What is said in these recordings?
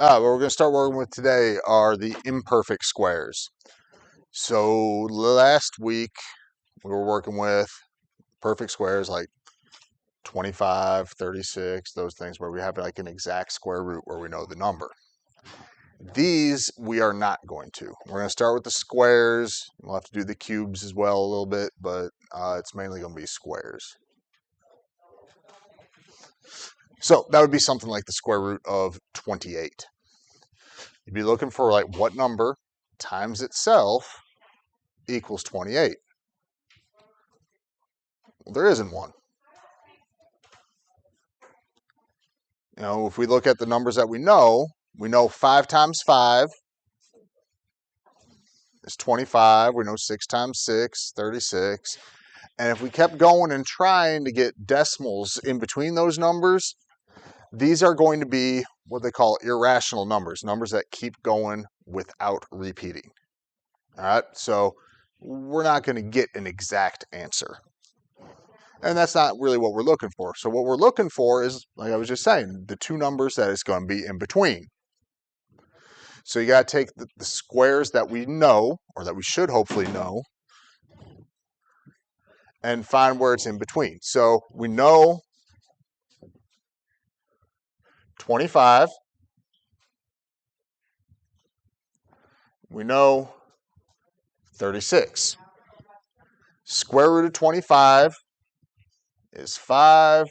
What we're going to start working with today are the imperfect squares. So last week we were working with perfect squares like 25, 36, those things where we have like an exact square root where we know the number. These we are not going to. We're going to start with the squares. We'll have to do the cubes as well a little bit, but it's mainly going to be squares. So that would be something like the square root of 28. You'd be looking for like what number times itself equals 28. Well, there isn't one. If we look at the numbers that we know 5 times 5 is 25. We know 6 times 6, 36. And if we kept going and trying to get decimals in between those numbers, these are going to be what they call irrational numbers, numbers that keep going without repeating. All right, so we're not going to get an exact answer. And that's not really what we're looking for. So what we're looking for is, like I was just saying, the two numbers that it's going to be in between. So you got to take the squares that we know, or that we should hopefully know, and find where it's in between. So we know 25. We know 36. Square root of 25 is 5.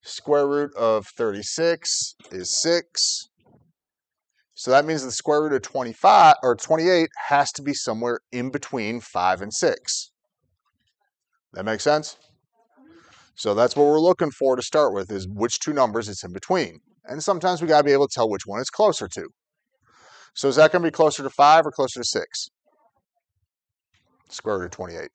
Square root of 36 is 6. So that means the square root of 25 or 28 has to be somewhere in between 5 and 6. That makes sense? So that's what we're looking for to start with, is which two numbers it's in between. And sometimes we got to be able to tell which one it's closer to. So is that going to be closer to 5 or closer to 6? Square root of 28.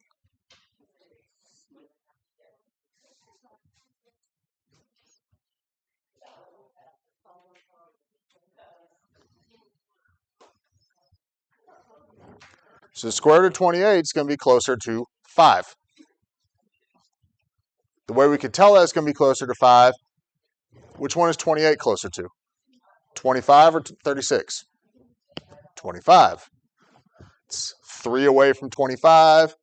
So the square root of 28 is going to be closer to 5. The way we could tell that it's going to be closer to 5, which one is 28 closer to? 25 or 36? 25. It's 3 away from 25.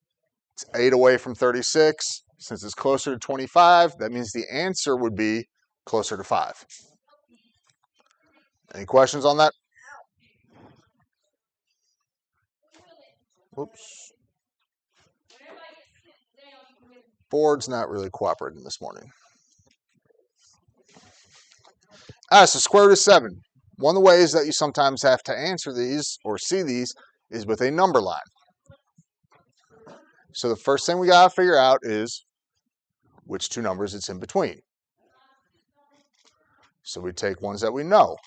It's 8 away from 36. Since it's closer to 25, that means the answer would be closer to 5. Any questions on that? Oops. Board's not really cooperating this morning. So square root of 7. One of the ways that you sometimes have to answer these or see these is with a number line. So the first thing we got to figure out is which two numbers it's in between. So we take ones that we know.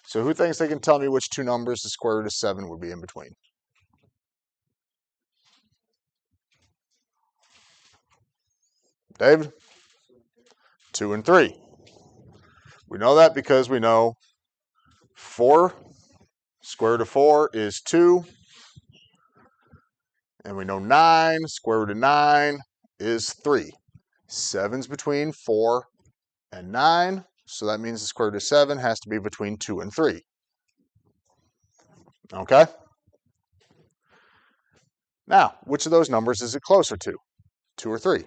So who thinks they can tell me which two numbers the square root of 7 would be in between? David? 2 and 3. We know that because we know 4, square root of 4 is 2. And we know 9, square root of 9 is 3. 7's between 4 and 9. So that means the square root of 7 has to be between 2 and 3. Okay? Now, which of those numbers is it closer to? 2 or 3?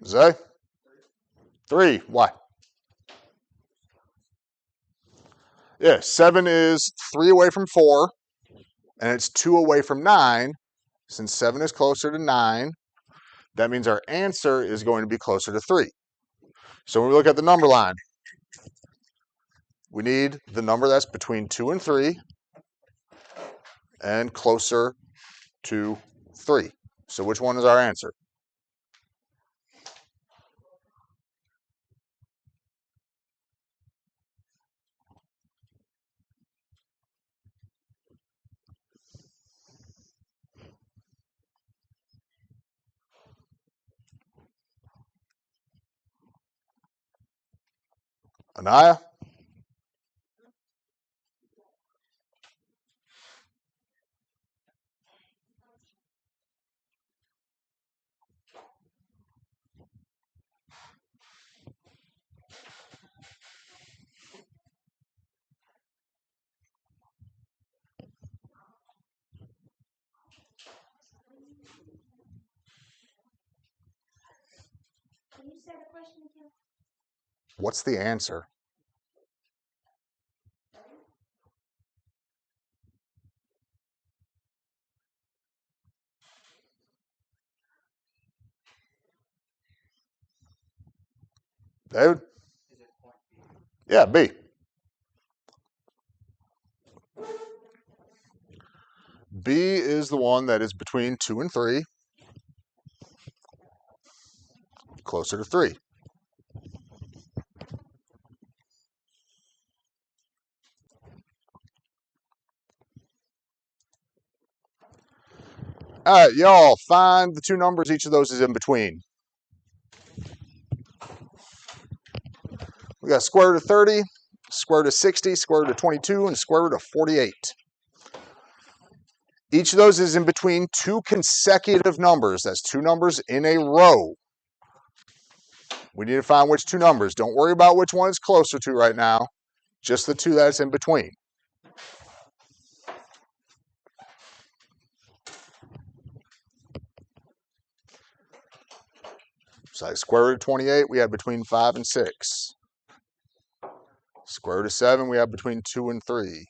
Zay? 3. Why? Yeah, 7 is 3 away from 4, and it's 2 away from 9. Since 7 is closer to 9, that means our answer is going to be closer to 3. So when we look at the number line, we need the number that's between 2 and 3 and closer to 3. So which one is our answer? Anaya? What's the answer? David? Yeah, B. B is the one that is between 2 and 3, closer to 3. All right, y'all, find the two numbers each of those is in between. We got square root of 30, square root of 60, square root of 22, and square root of 48. Each of those is in between two consecutive numbers. That's two numbers in a row. We need to find which two numbers. Don't worry about which one it's closer to right now. Just the two that's in between. So like square root of 28, we have between 5 and 6. Square root of 7, we have between 2 and 3.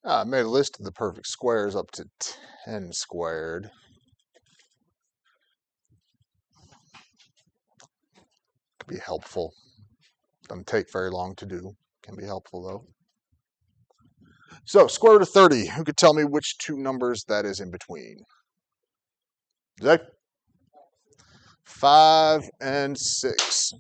I made a list of the perfect squares up to 10 squared. Could be helpful. Doesn't take very long to do. Can be helpful though. So square root of 30. Who could tell me which two numbers that is in between? Zach? 5 and 6.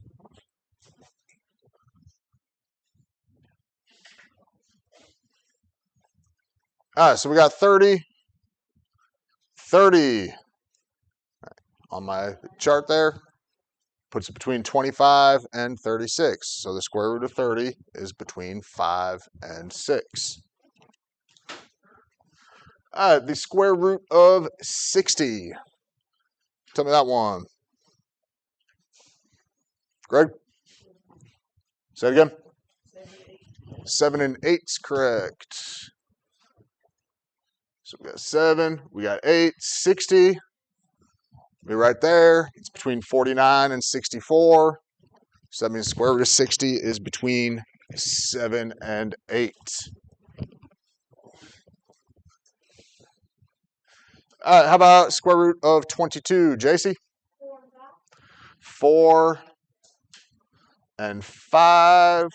All right, so we got 30. 30 on my chart there puts it between 25 and 36. So the square root of 30 is between 5 and 6. All right, the square root of 60. Tell me that one. Greg? Say it again. 7 and 8 is correct. So we got 7, we got 8, 60. Be right there. It's between 49 and 64. So that means square root of 60 is between 7 and 8. All right, how about square root of 22, JC? 4 and 5.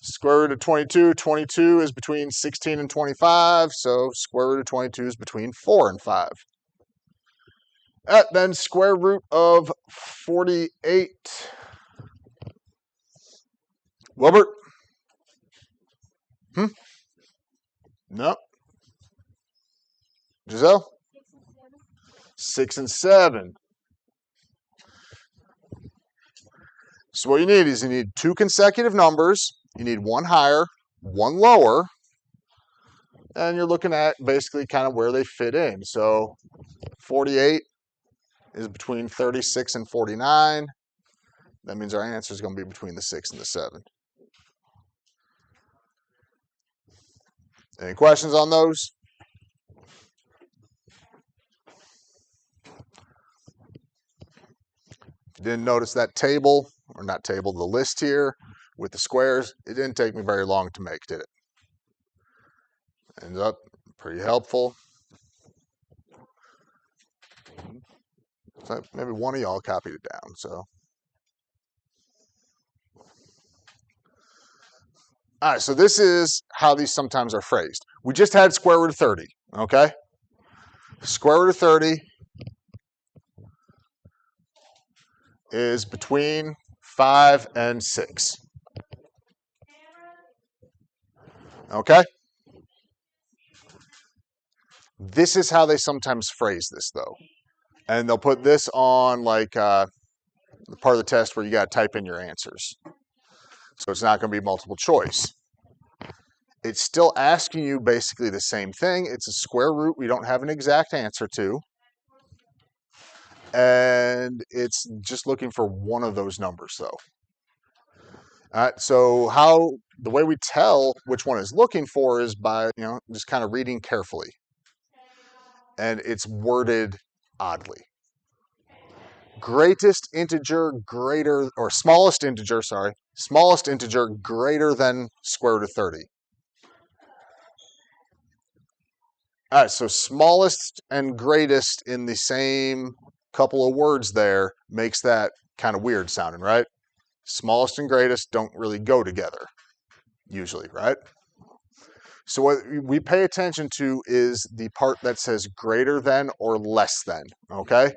Square root of 22, 22 is between 16 and 25, so square root of 22 is between 4 and 5. Then square root of 48. Wilbert? No. Giselle? 6 and 7. So what you need is you need two consecutive numbers. You need one higher, one lower. And you're looking at basically kind of where they fit in. So 48 is between 36 and 49. That means our answer is going to be between the 6 and the 7. Any questions on those? If you didn't notice that table, or not table, the list here with the squares, it didn't take me very long to make, did it? Ends up pretty helpful. So maybe one of y'all copied it down, so. All right, so this is how these sometimes are phrased. We just had square root of 30, okay? Square root of 30 is between 5 and 6. Okay? This is how they sometimes phrase this, though. And they'll put this on, like, the part of the test where you got to type in your answers. So it's not going to be multiple choice. It's still asking you basically the same thing. It's a square root we don't have an exact answer to. And it's just looking for one of those numbers, though. So the way we tell which one is looking for is by, just kind of reading carefully. And it's worded oddly. Greatest integer greater, or smallest integer greater than square root of 30. All right, so smallest and greatest in the same couple of words there makes that kind of weird sounding, right? Smallest and greatest don't really go together, usually, right? So what we pay attention to is the part that says greater than or less than, okay?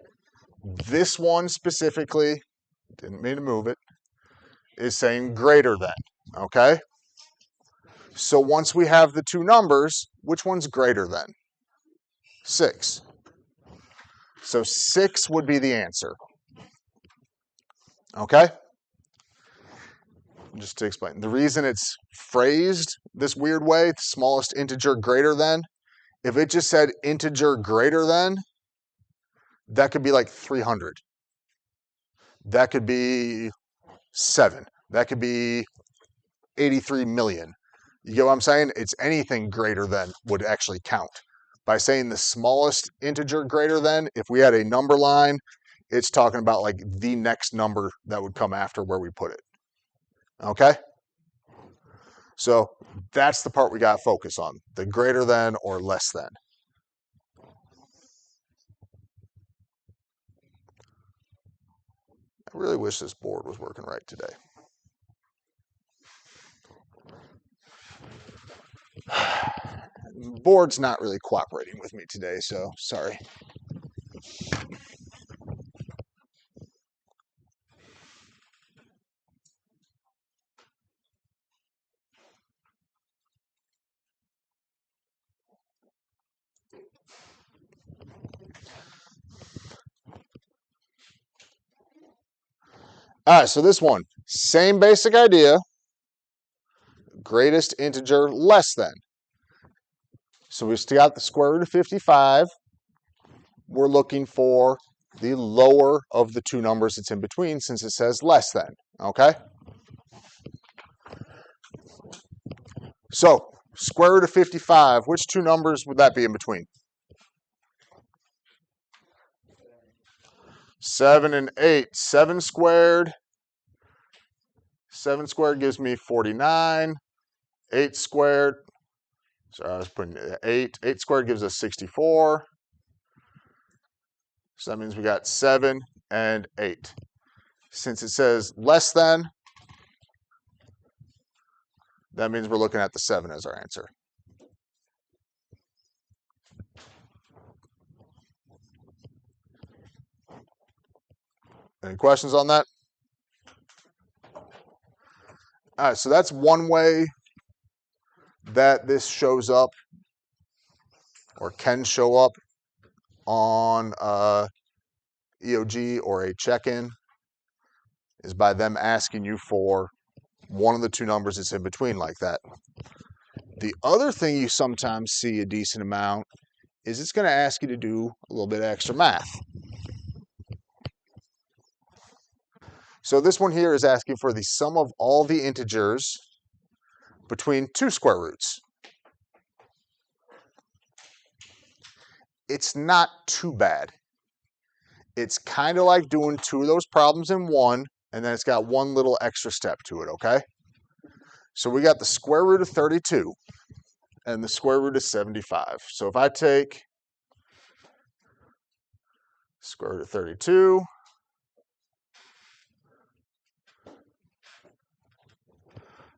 This one specifically, didn't mean to move it, is saying greater than, okay? So once we have the two numbers, which one's greater than? 6. So 6 would be the answer. Okay? Just to explain. The reason it's phrased this weird way, the smallest integer greater than, if it just said integer greater than, that could be like 300. That could be 7. That could be 83 million. You get what I'm saying? It's anything greater than would actually count. By saying the smallest integer greater than, if we had a number line, it's talking about like the next number that would come after where we put it. Okay? So that's the part we got to focus on, the greater than or less than. I really wish this board was working right today. Board's not really cooperating with me today, so sorry. All right, so this one, same basic idea, greatest integer less than. So we still got the square root of 55. We're looking for the lower of the two numbers that's in between since it says less than, okay? So square root of 55, which two numbers would that be in between? 7 and 8. 7 squared. 7 squared gives me 49. 8 squared, sorry, I was putting 8. 8 squared gives us 64. So that means we got 7 and 8. Since it says less than, that means we're looking at the 7 as our answer. Any questions on that? All right, so that's one way that this shows up or can show up on EOG or a check-in, is by them asking you for one of the two numbers that's in between like that. The other thing you sometimes see a decent amount is it's going to ask you to do a little bit of extra math. So this one here is asking for the sum of all the integers between two square roots. It's not too bad. It's kind of like doing two of those problems in one, and then it's got one little extra step to it, okay? So we got the square root of 32 and the square root of 75. So if I take square root of 32,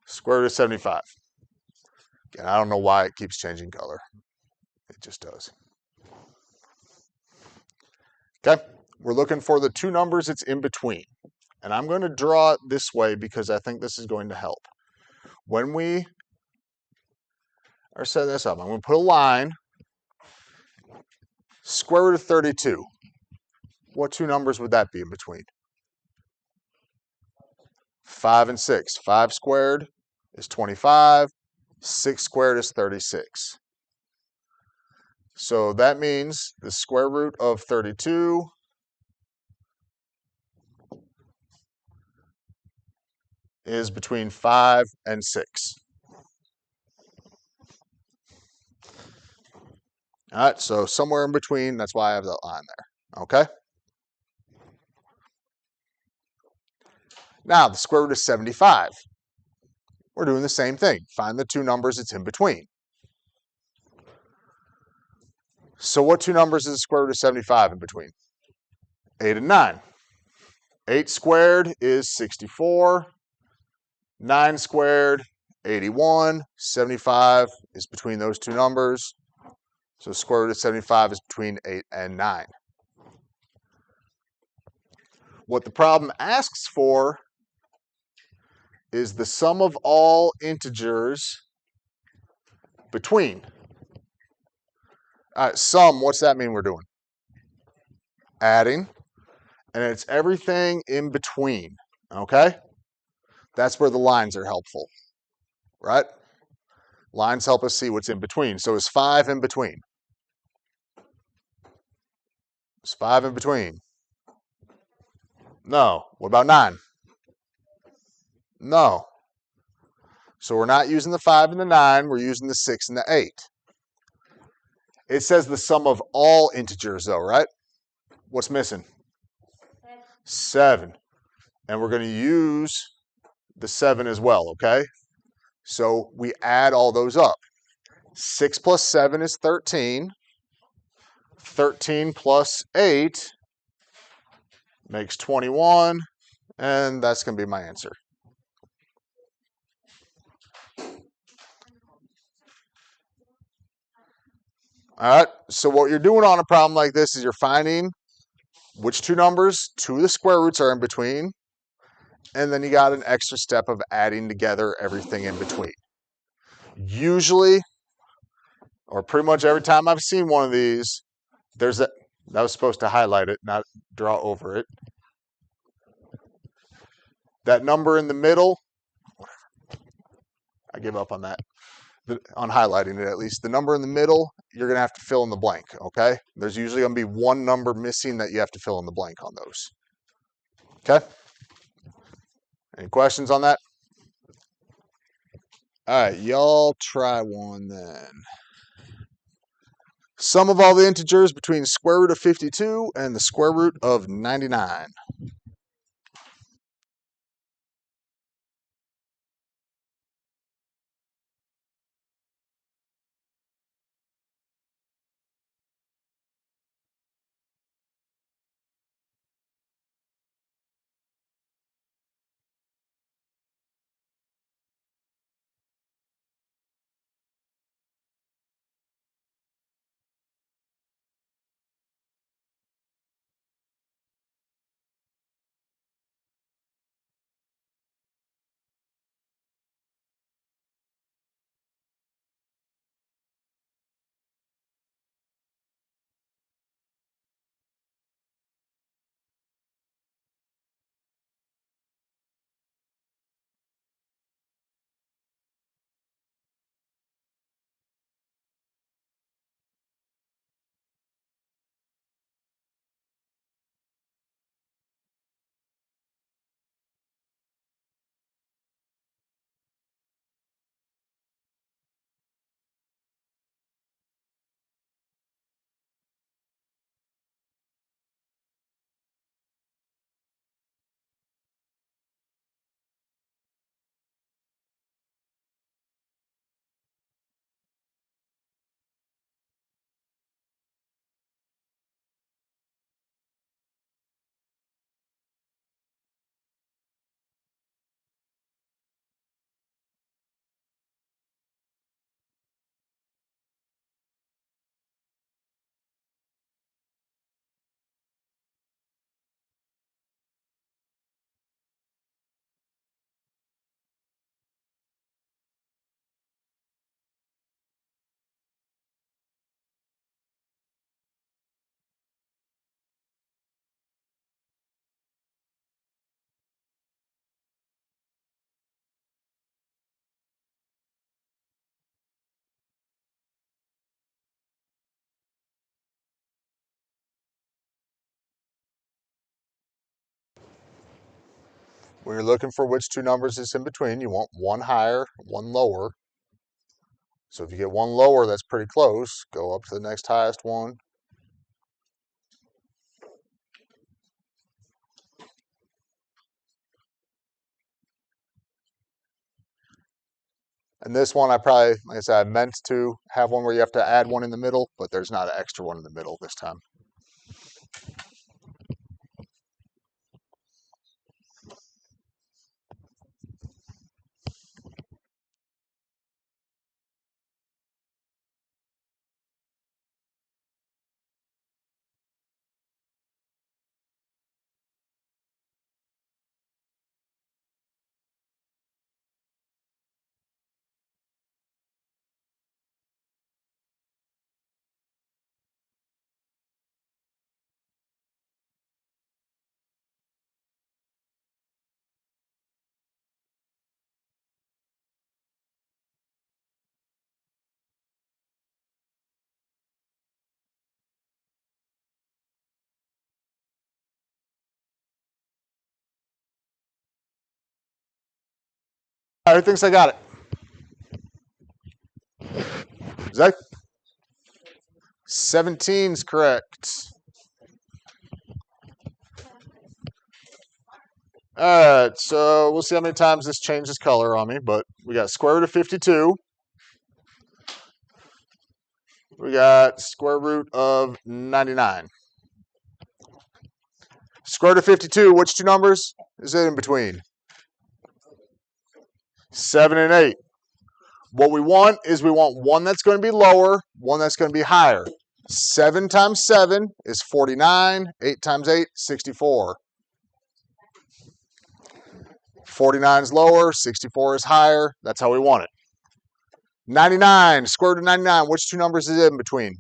square root of 75. Again, I don't know why it keeps changing color. It just does. Okay, we're looking for the two numbers it's in between. And I'm going to draw it this way because I think this is going to help. When we are setting this up, I'm going to put a line, square root of 32. What two numbers would that be in between? 5 and 6. 5 squared is 25. 6 squared is 36. So that means the square root of 32 is between 5 and 6. All right, so somewhere in between, that's why I have that line there, okay? Now, the square root of 75. We're doing the same thing. Find the two numbers it's in between. So what two numbers is the square root of 75 in between? 8 and 9. 8 squared is 64. 9 squared, 81. 75 is between those two numbers. So square root of 75 is between 8 and 9. What the problem asks for is the sum of all integers between. Sum, what's that mean we're doing? Adding. And it's everything in between, okay? That's where the lines are helpful, right? Lines help us see what's in between. So is 5 in between? Is 5 in between? No. What about 9? No. So we're not using the 5 and the 9, we're using the 6 and the 8. It says the sum of all integers though, right? What's missing? 7. And we're going to use the 7 as well, okay? So we add all those up. 6 plus 7 is 13. 13 plus 8 makes 21. And that's going to be my answer. All right. So what you're doing on a problem like this is you're finding which two numbers, two of the square roots are in between, and then you got an extra step of adding together everything in between. Usually, or pretty much every time I've seen one of these, there's that was supposed to highlight it, not draw over it. That number in the middle, I give up on that, on highlighting it at least. The number in the middle, you're going to have to fill in the blank, okay? There's usually going to be one number missing that you have to fill in the blank on those. Okay? Any questions on that? All right, y'all try one then. Sum of all the integers between the square root of 52 and the square root of 99. When you're looking for which two numbers is in between, you want one higher, one lower. So if you get one lower, that's pretty close. Go up to the next highest one. And this one, I probably, like I said, I meant to have one where you have to add one in the middle, but there's not an extra one in the middle this time. All right, who thinks I got it? Zach? 17's correct. All right, so we'll see how many times this changes color on me, but we got square root of 52. We got square root of 99. Square root of 52, which two numbers is it in between? 7 and 8. What we want is we want one that's going to be lower, one that's going to be higher. 7 times 7 is 49. 8 times 8, 64. 49 is lower, 64 is higher. That's how we want it. 99, square root of 99, which two numbers is it in between?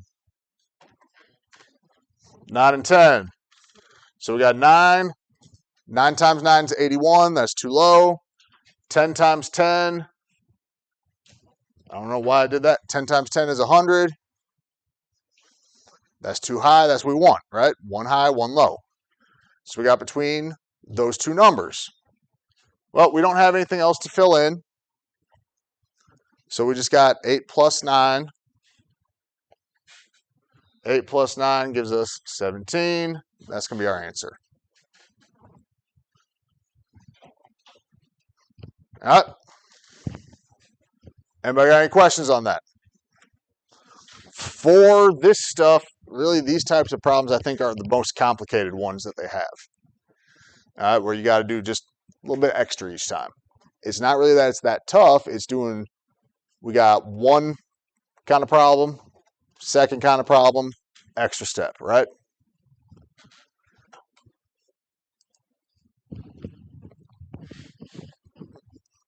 9 and 10. So we got 9. 9 times 9 is 81. That's too low. 10 times 10. I don't know why I did that. 10 times 10 is 100. That's too high. That's what we want, right? One high, one low. So we got between those two numbers. Well, we don't have anything else to fill in. So we just got 8 plus 9. 8 plus 9 gives us 17. That's going to be our answer. All right. Anybody got any questions on that? For this stuff, really these types of problems I think are the most complicated ones that they have. All right, where you got to do just a little bit extra each time. It's not really that it's that tough. It's doing, we got one kind of problem, second kind of problem, extra step, right?